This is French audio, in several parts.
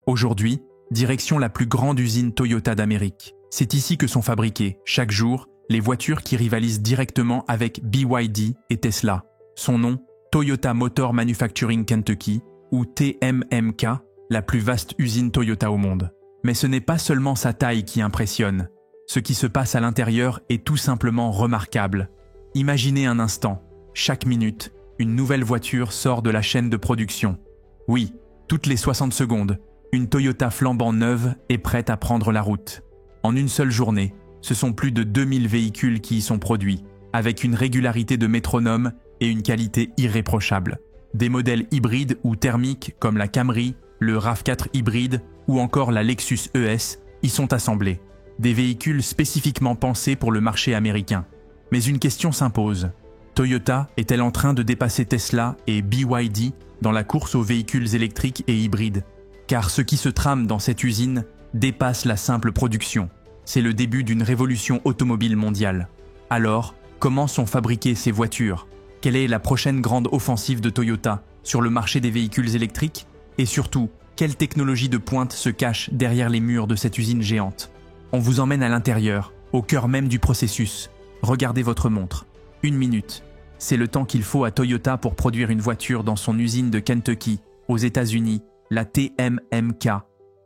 Aujourd'hui, direction la plus grande usine Toyota d'Amérique. C'est ici que sont fabriquées, chaque jour, les voitures qui rivalisent directement avec BYD et Tesla. Son nom, Toyota Motor Manufacturing Kentucky, ou TMMK, la plus vaste usine Toyota au monde. Mais ce n'est pas seulement sa taille qui impressionne. Ce qui se passe à l'intérieur est tout simplement remarquable. Imaginez un instant, chaque minute, une nouvelle voiture sort de la chaîne de production. Oui, toutes les 60 secondes, une Toyota flambant neuve est prête à prendre la route. En une seule journée, ce sont plus de 2000 véhicules qui y sont produits, avec une régularité de métronome et une qualité irréprochable. Des modèles hybrides ou thermiques comme la Camry, le RAV4 hybride ou encore la Lexus ES y sont assemblés. Des véhicules spécifiquement pensés pour le marché américain. Mais une question s'impose. Toyota est-elle en train de dépasser Tesla et BYD dans la course aux véhicules électriques et hybrides? Car ce qui se trame dans cette usine dépasse la simple production. C'est le début d'une révolution automobile mondiale. Alors, comment sont fabriquées ces voitures? Quelle est la prochaine grande offensive de Toyota sur le marché des véhicules électriques? Et surtout, quelle technologie de pointe se cache derrière les murs de cette usine géante? On vous emmène à l'intérieur, au cœur même du processus. Regardez votre montre. 1 minute. C'est le temps qu'il faut à Toyota pour produire une voiture dans son usine de Kentucky, aux États-Unis, la TMMK.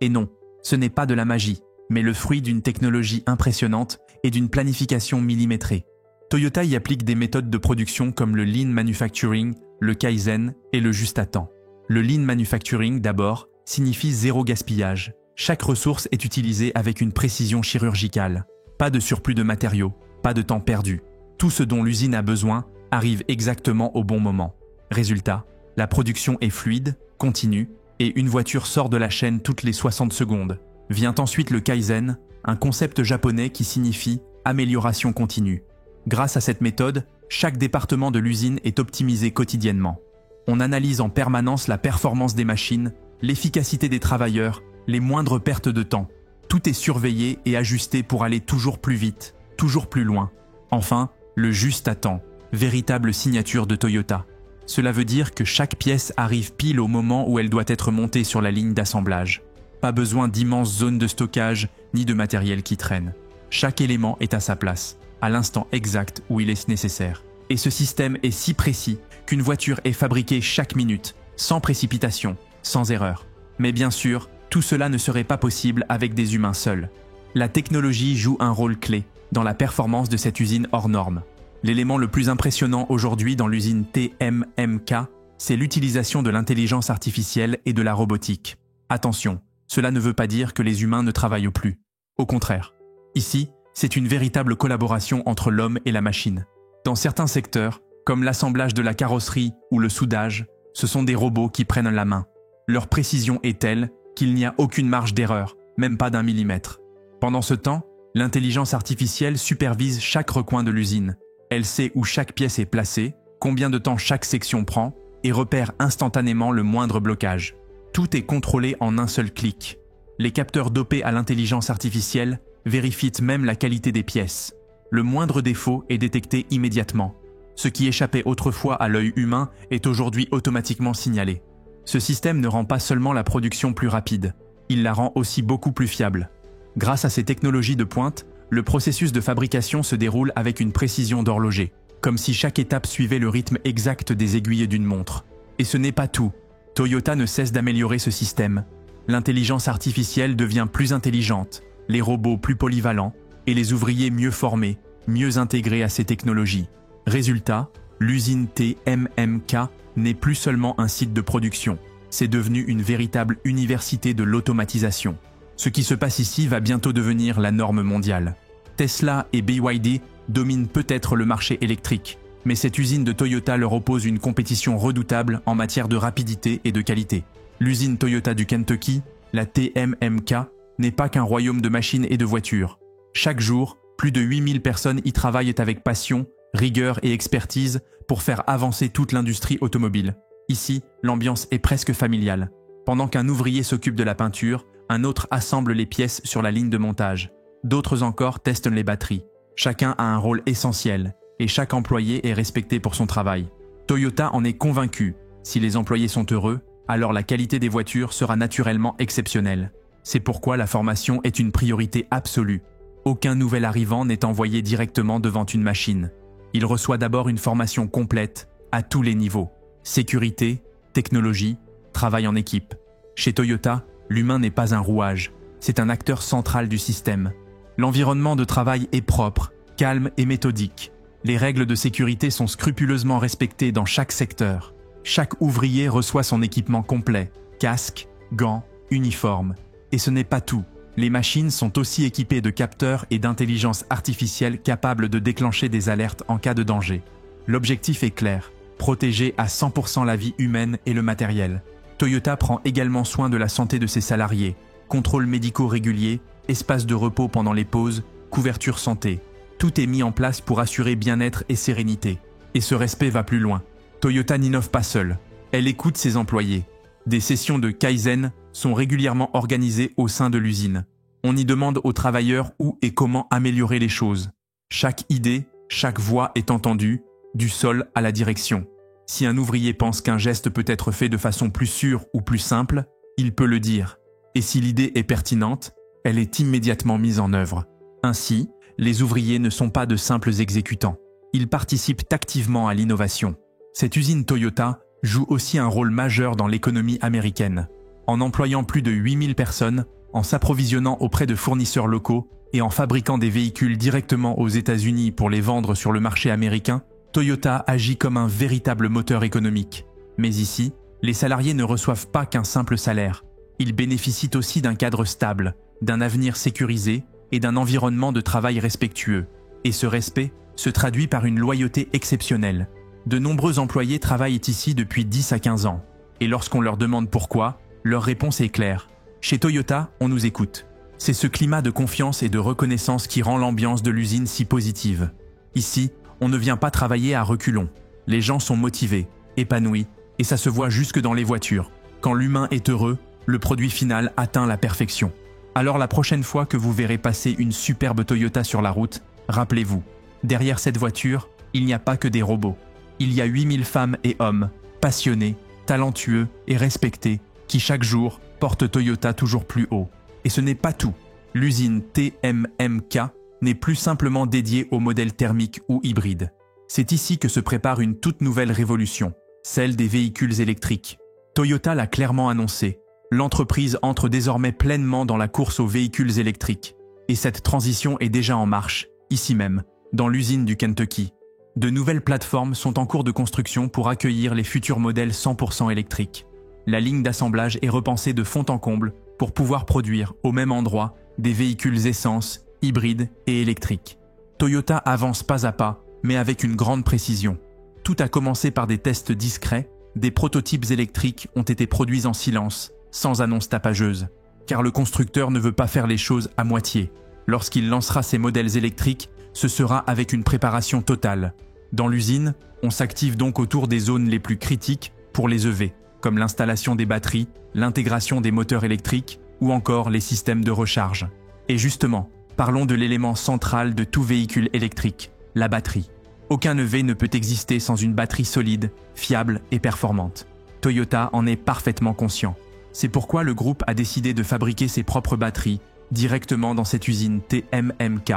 Et non, ce n'est pas de la magie, mais le fruit d'une technologie impressionnante et d'une planification millimétrée. Toyota y applique des méthodes de production comme le Lean Manufacturing, le Kaizen et le juste à temps. Le Lean Manufacturing, d'abord, signifie zéro gaspillage. Chaque ressource est utilisée avec une précision chirurgicale. Pas de surplus de matériaux, pas de temps perdu. Tout ce dont l'usine a besoin arrive exactement au bon moment. Résultat, la production est fluide, continue, et une voiture sort de la chaîne toutes les 60 secondes. Vient ensuite le Kaizen, un concept japonais qui signifie amélioration continue. Grâce à cette méthode, chaque département de l'usine est optimisé quotidiennement. On analyse en permanence la performance des machines, l'efficacité des travailleurs, les moindres pertes de temps. Tout est surveillé et ajusté pour aller toujours plus vite, toujours plus loin. Enfin, le juste à temps, véritable signature de Toyota. Cela veut dire que chaque pièce arrive pile au moment où elle doit être montée sur la ligne d'assemblage. Pas besoin d'immenses zones de stockage ni de matériel qui traîne. Chaque élément est à sa place, à l'instant exact où il est nécessaire. Et ce système est si précis qu'une voiture est fabriquée chaque minute, sans précipitation, sans erreur. Mais bien sûr, tout cela ne serait pas possible avec des humains seuls. La technologie joue un rôle clé dans la performance de cette usine hors norme. L'élément le plus impressionnant aujourd'hui dans l'usine TMMK, c'est l'utilisation de l'intelligence artificielle et de la robotique. Attention, cela ne veut pas dire que les humains ne travaillent plus. Au contraire. Ici, c'est une véritable collaboration entre l'homme et la machine. Dans certains secteurs, comme l'assemblage de la carrosserie ou le soudage, ce sont des robots qui prennent la main. Leur précision est telle qu'il n'y a aucune marge d'erreur, même pas d'1 millimètre. Pendant ce temps, l'intelligence artificielle supervise chaque recoin de l'usine. Elle sait où chaque pièce est placée, combien de temps chaque section prend, et repère instantanément le moindre blocage. Tout est contrôlé en un seul clic. Les capteurs dopés à l'intelligence artificielle vérifient même la qualité des pièces. Le moindre défaut est détecté immédiatement. Ce qui échappait autrefois à l'œil humain est aujourd'hui automatiquement signalé. Ce système ne rend pas seulement la production plus rapide, il la rend aussi beaucoup plus fiable. Grâce à ces technologies de pointe, le processus de fabrication se déroule avec une précision d'horloger, comme si chaque étape suivait le rythme exact des aiguilles d'une montre. Et ce n'est pas tout. Toyota ne cesse d'améliorer ce système. L'intelligence artificielle devient plus intelligente, les robots plus polyvalents et les ouvriers mieux formés, mieux intégrés à ces technologies. Résultat, l'usine TMMK n'est plus seulement un site de production, c'est devenu une véritable université de l'automatisation. Ce qui se passe ici va bientôt devenir la norme mondiale. Tesla et BYD dominent peut-être le marché électrique, mais cette usine de Toyota leur oppose une compétition redoutable en matière de rapidité et de qualité. L'usine Toyota du Kentucky, la TMMK, n'est pas qu'un royaume de machines et de voitures. Chaque jour, plus de 8000 personnes y travaillent avec passion, rigueur et expertise pour faire avancer toute l'industrie automobile. Ici, l'ambiance est presque familiale. Pendant qu'un ouvrier s'occupe de la peinture, un autre assemble les pièces sur la ligne de montage. D'autres encore testent les batteries. Chacun a un rôle essentiel et chaque employé est respecté pour son travail. Toyota en est convaincu. Si les employés sont heureux, alors la qualité des voitures sera naturellement exceptionnelle. C'est pourquoi la formation est une priorité absolue. Aucun nouvel arrivant n'est envoyé directement devant une machine. Il reçoit d'abord une formation complète, à tous les niveaux. Sécurité, technologie, travail en équipe. Chez Toyota, l'humain n'est pas un rouage, c'est un acteur central du système. L'environnement de travail est propre, calme et méthodique. Les règles de sécurité sont scrupuleusement respectées dans chaque secteur. Chaque ouvrier reçoit son équipement complet, casque, gants, uniforme. Et ce n'est pas tout. Les machines sont aussi équipées de capteurs et d'intelligence artificielle capables de déclencher des alertes en cas de danger. L'objectif est clair, protéger à 100% la vie humaine et le matériel. Toyota prend également soin de la santé de ses salariés, contrôles médicaux réguliers, espaces de repos pendant les pauses, couverture santé. Tout est mis en place pour assurer bien-être et sérénité. Et ce respect va plus loin. Toyota n'innove pas seule. Elle écoute ses employés. Des sessions de Kaizen sont régulièrement organisées au sein de l'usine. On y demande aux travailleurs où et comment améliorer les choses. Chaque idée, chaque voix est entendue, du sol à la direction. Si un ouvrier pense qu'un geste peut être fait de façon plus sûre ou plus simple, il peut le dire. Et si l'idée est pertinente, elle est immédiatement mise en œuvre. Ainsi, les ouvriers ne sont pas de simples exécutants. Ils participent activement à l'innovation. Cette usine Toyota joue aussi un rôle majeur dans l'économie américaine. En employant plus de 8000 personnes, en s'approvisionnant auprès de fournisseurs locaux et en fabriquant des véhicules directement aux États-Unis pour les vendre sur le marché américain, Toyota agit comme un véritable moteur économique. Mais ici, les salariés ne reçoivent pas qu'un simple salaire. Ils bénéficient aussi d'un cadre stable, d'un avenir sécurisé et d'un environnement de travail respectueux. Et ce respect se traduit par une loyauté exceptionnelle. De nombreux employés travaillent ici depuis 10 à 15 ans. Et lorsqu'on leur demande pourquoi, leur réponse est claire. Chez Toyota, on nous écoute. C'est ce climat de confiance et de reconnaissance qui rend l'ambiance de l'usine si positive. Ici, on ne vient pas travailler à reculons. Les gens sont motivés, épanouis, et ça se voit jusque dans les voitures. Quand l'humain est heureux, le produit final atteint la perfection. Alors la prochaine fois que vous verrez passer une superbe Toyota sur la route, rappelez-vous, derrière cette voiture, il n'y a pas que des robots. Il y a 8000 femmes et hommes, passionnés, talentueux et respectés, qui chaque jour portent Toyota toujours plus haut. Et ce n'est pas tout. L'usine TMMK n'est plus simplement dédiée aux modèles thermiques ou hybrides. C'est ici que se prépare une toute nouvelle révolution, celle des véhicules électriques. Toyota l'a clairement annoncé. L'entreprise entre désormais pleinement dans la course aux véhicules électriques. Et cette transition est déjà en marche, ici même, dans l'usine du Kentucky. De nouvelles plateformes sont en cours de construction pour accueillir les futurs modèles 100% électriques. La ligne d'assemblage est repensée de fond en comble pour pouvoir produire, au même endroit, des véhicules essence, hybrides et électriques. Toyota avance pas à pas, mais avec une grande précision. Tout a commencé par des tests discrets, des prototypes électriques ont été produits en silence, sans annonce tapageuse, car le constructeur ne veut pas faire les choses à moitié. Lorsqu'il lancera ses modèles électriques, ce sera avec une préparation totale. Dans l'usine, on s'active donc autour des zones les plus critiques pour les EV, comme l'installation des batteries, l'intégration des moteurs électriques ou encore les systèmes de recharge. Et justement, parlons de l'élément central de tout véhicule électrique, la batterie. Aucun EV ne peut exister sans une batterie solide, fiable et performante. Toyota en est parfaitement conscient. C'est pourquoi le groupe a décidé de fabriquer ses propres batteries directement dans cette usine TMMK.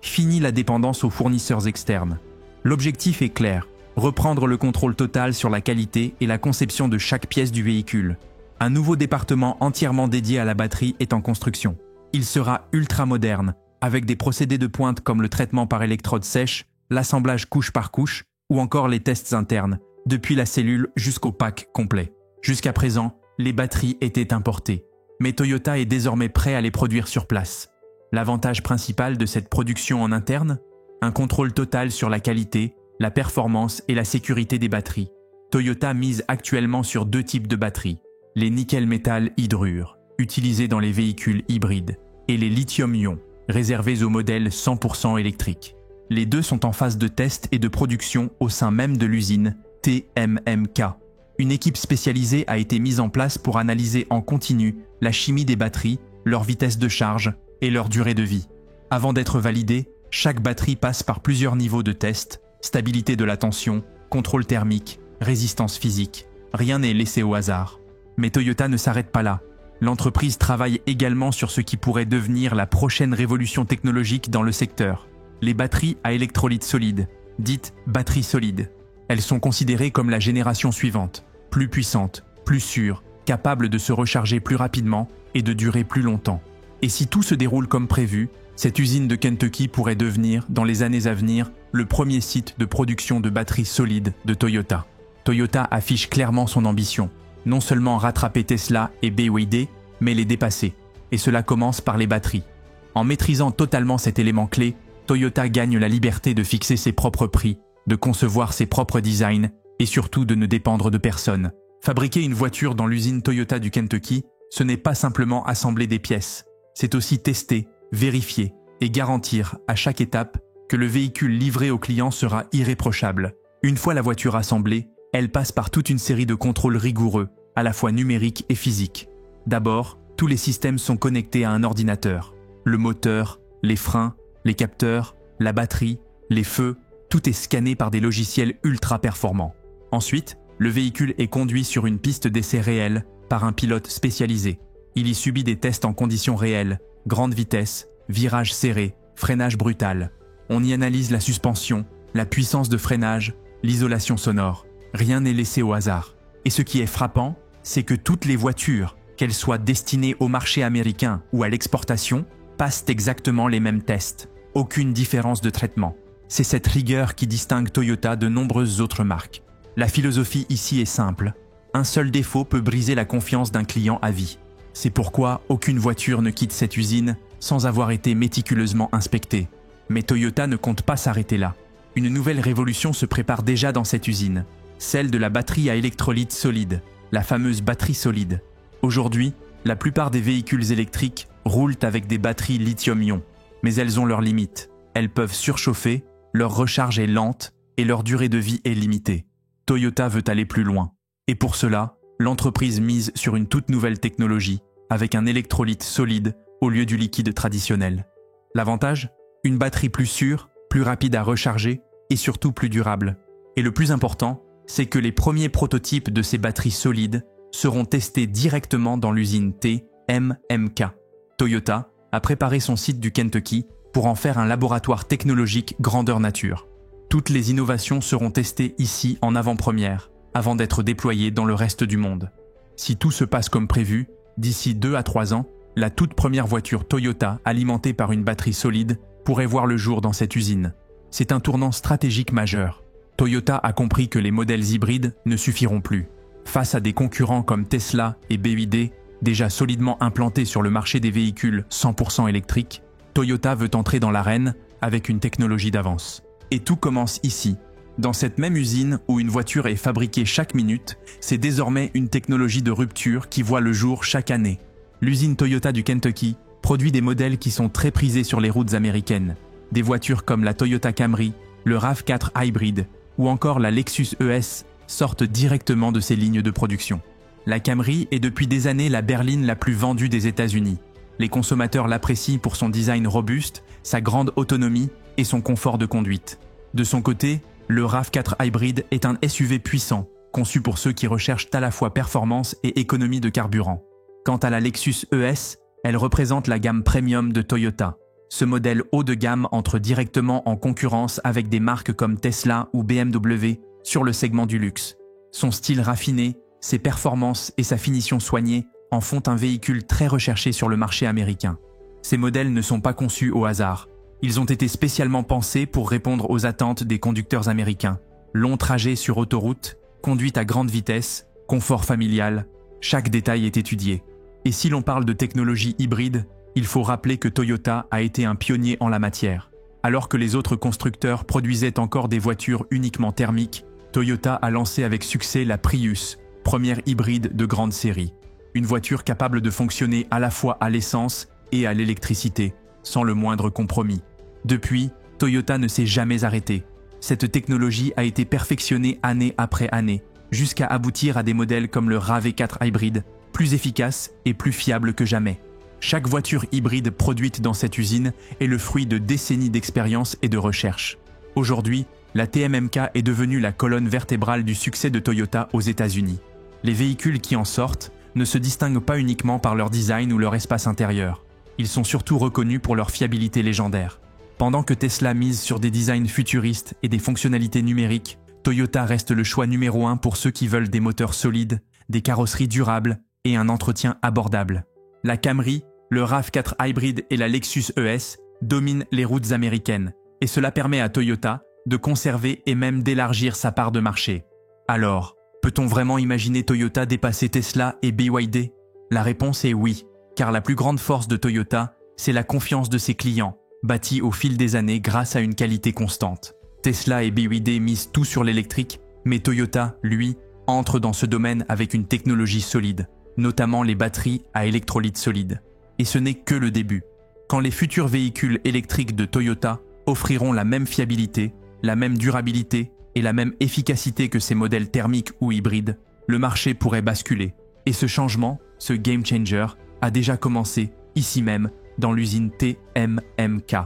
Fini la dépendance aux fournisseurs externes. L'objectif est clair, reprendre le contrôle total sur la qualité et la conception de chaque pièce du véhicule. Un nouveau département entièrement dédié à la batterie est en construction. Il sera ultra moderne, avec des procédés de pointe comme le traitement par électrode sèche, l'assemblage couche par couche ou encore les tests internes, depuis la cellule jusqu'au pack complet. Jusqu'à présent, les batteries étaient importées, mais Toyota est désormais prêt à les produire sur place. L'avantage principal de cette production en interne? Un contrôle total sur la qualité, la performance et la sécurité des batteries. Toyota mise actuellement sur deux types de batteries, les nickel-métal hydrure, utilisés dans les véhicules hybrides, et les lithium-ion, réservés aux modèles 100% électriques. Les deux sont en phase de test et de production au sein même de l'usine TMMK. Une équipe spécialisée a été mise en place pour analyser en continu la chimie des batteries, leur vitesse de charge et leur durée de vie. Avant d'être validée, chaque batterie passe par plusieurs niveaux de test, stabilité de la tension, contrôle thermique, résistance physique. Rien n'est laissé au hasard. Mais Toyota ne s'arrête pas là. L'entreprise travaille également sur ce qui pourrait devenir la prochaine révolution technologique dans le secteur. Les batteries à électrolyte solide, dites batteries solides. Elles sont considérées comme la génération suivante, plus puissante, plus sûre, capable de se recharger plus rapidement et de durer plus longtemps. Et si tout se déroule comme prévu, cette usine de Kentucky pourrait devenir, dans les années à venir, le premier site de production de batteries solides de Toyota. Toyota affiche clairement son ambition, non seulement rattraper Tesla et BYD, mais les dépasser. Et cela commence par les batteries. En maîtrisant totalement cet élément clé, Toyota gagne la liberté de fixer ses propres prix, de concevoir ses propres designs et surtout de ne dépendre de personne. Fabriquer une voiture dans l'usine Toyota du Kentucky, ce n'est pas simplement assembler des pièces, c'est aussi tester, vérifier et garantir à chaque étape que le véhicule livré au client sera irréprochable. Une fois la voiture assemblée, elle passe par toute une série de contrôles rigoureux, à la fois numériques et physiques. D'abord, tous les systèmes sont connectés à un ordinateur. Le moteur, les freins, les capteurs, la batterie, les feux, tout est scanné par des logiciels ultra performants. Ensuite, le véhicule est conduit sur une piste d'essai réelle par un pilote spécialisé. Il y subit des tests en conditions réelles, grande vitesse, virage serré, freinage brutal. On y analyse la suspension, la puissance de freinage, l'isolation sonore. Rien n'est laissé au hasard. Et ce qui est frappant, c'est que toutes les voitures, qu'elles soient destinées au marché américain ou à l'exportation, passent exactement les mêmes tests. Aucune différence de traitement. C'est cette rigueur qui distingue Toyota de nombreuses autres marques. La philosophie ici est simple. Un seul défaut peut briser la confiance d'un client à vie. C'est pourquoi aucune voiture ne quitte cette usine sans avoir été méticuleusement inspectée. Mais Toyota ne compte pas s'arrêter là. Une nouvelle révolution se prépare déjà dans cette usine, celle de la batterie à électrolyte solide, la fameuse batterie solide. Aujourd'hui, la plupart des véhicules électriques roulent avec des batteries lithium-ion, mais elles ont leurs limites. Elles peuvent surchauffer, leur recharge est lente et leur durée de vie est limitée. Toyota veut aller plus loin. Et pour cela, l'entreprise mise sur une toute nouvelle technologie, avec un électrolyte solide au lieu du liquide traditionnel. L'avantage ? Une batterie plus sûre, plus rapide à recharger et surtout plus durable. Et le plus important, c'est que les premiers prototypes de ces batteries solides seront testés directement dans l'usine TMMK. Toyota a préparé son site du Kentucky pour en faire un laboratoire technologique grandeur nature. Toutes les innovations seront testées ici en avant-première, avant d'être déployées dans le reste du monde. Si tout se passe comme prévu, d'ici 2 à 3 ans, la toute première voiture Toyota alimentée par une batterie solide pourrait voir le jour dans cette usine. C'est un tournant stratégique majeur. Toyota a compris que les modèles hybrides ne suffiront plus. Face à des concurrents comme Tesla et BYD, déjà solidement implantés sur le marché des véhicules 100% électriques, Toyota veut entrer dans l'arène avec une technologie d'avance. Et tout commence ici. Dans cette même usine où une voiture est fabriquée chaque minute, c'est désormais une technologie de rupture qui voit le jour chaque année. L'usine Toyota du Kentucky produit des modèles qui sont très prisés sur les routes américaines. Des voitures comme la Toyota Camry, le RAV4 Hybrid ou encore la Lexus ES sortent directement de ces lignes de production. La Camry est depuis des années la berline la plus vendue des États-Unis. Les consommateurs l'apprécient pour son design robuste, sa grande autonomie et son confort de conduite. De son côté, le RAV4 Hybrid est un SUV puissant, conçu pour ceux qui recherchent à la fois performance et économie de carburant. Quant à la Lexus ES, elle représente la gamme premium de Toyota. Ce modèle haut de gamme entre directement en concurrence avec des marques comme Tesla ou BMW sur le segment du luxe. Son style raffiné, ses performances et sa finition soignée en font un véhicule très recherché sur le marché américain. Ces modèles ne sont pas conçus au hasard. Ils ont été spécialement pensés pour répondre aux attentes des conducteurs américains. Longs trajets sur autoroute, conduite à grande vitesse, confort familial, chaque détail est étudié. Et si l'on parle de technologie hybride, il faut rappeler que Toyota a été un pionnier en la matière. Alors que les autres constructeurs produisaient encore des voitures uniquement thermiques, Toyota a lancé avec succès la Prius, première hybride de grande série. Une voiture capable de fonctionner à la fois à l'essence et à l'électricité, sans le moindre compromis. Depuis, Toyota ne s'est jamais arrêté. Cette technologie a été perfectionnée année après année, jusqu'à aboutir à des modèles comme le RAV4 Hybrid, plus efficace et plus fiable que jamais. Chaque voiture hybride produite dans cette usine est le fruit de décennies d'expérience et de recherche. Aujourd'hui, la TMMK est devenue la colonne vertébrale du succès de Toyota aux États-Unis. Les véhicules qui en sortent, ne se distinguent pas uniquement par leur design ou leur espace intérieur. Ils sont surtout reconnus pour leur fiabilité légendaire. Pendant que Tesla mise sur des designs futuristes et des fonctionnalités numériques, Toyota reste le choix numéro 1 pour ceux qui veulent des moteurs solides, des carrosseries durables et un entretien abordable. La Camry, le RAV4 Hybrid et la Lexus ES dominent les routes américaines, et cela permet à Toyota de conserver et même d'élargir sa part de marché. Alors, peut-on vraiment imaginer Toyota dépasser Tesla et BYD? La réponse est oui, car la plus grande force de Toyota, c'est la confiance de ses clients, bâtie au fil des années grâce à une qualité constante. Tesla et BYD misent tout sur l'électrique, mais Toyota, lui, entre dans ce domaine avec une technologie solide, notamment les batteries à électrolyte solide. Et ce n'est que le début. Quand les futurs véhicules électriques de Toyota offriront la même fiabilité, la même durabilité et la même efficacité que ces modèles thermiques ou hybrides, le marché pourrait basculer. Et ce changement, ce game changer, a déjà commencé, ici même, dans l'usine TMMK.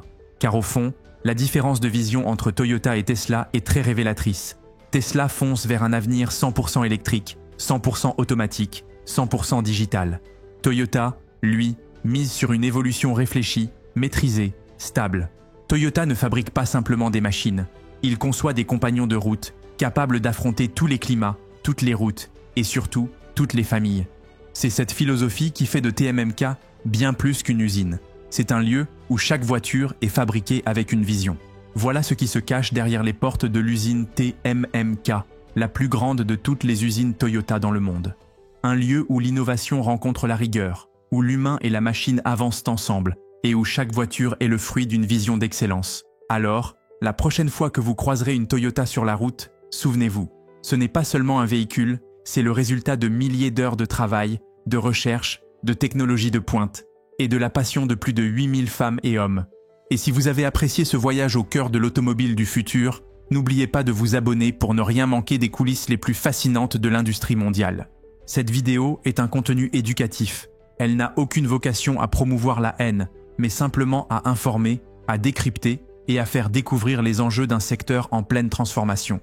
Car au fond, la différence de vision entre Toyota et Tesla est très révélatrice. Tesla fonce vers un avenir 100% électrique, 100% automatique, 100% digital. Toyota, lui, mise sur une évolution réfléchie, maîtrisée, stable. Toyota ne fabrique pas simplement des machines. Il conçoit des compagnons de route, capables d'affronter tous les climats, toutes les routes et surtout toutes les familles. C'est cette philosophie qui fait de TMMK bien plus qu'une usine. C'est un lieu où chaque voiture est fabriquée avec une vision. Voilà ce qui se cache derrière les portes de l'usine TMMK, la plus grande de toutes les usines Toyota dans le monde. Un lieu où l'innovation rencontre la rigueur, où l'humain et la machine avancent ensemble, et où chaque voiture est le fruit d'une vision d'excellence. Alors, la prochaine fois que vous croiserez une Toyota sur la route, souvenez-vous, ce n'est pas seulement un véhicule, c'est le résultat de milliers d'heures de travail, de recherche, de technologie de pointe, et de la passion de plus de 8000 femmes et hommes. Et si vous avez apprécié ce voyage au cœur de l'automobile du futur, n'oubliez pas de vous abonner pour ne rien manquer des coulisses les plus fascinantes de l'industrie mondiale. Cette vidéo est un contenu éducatif. Elle n'a aucune vocation à promouvoir la haine, mais simplement à informer, à décrypter et à faire découvrir les enjeux d'un secteur en pleine transformation.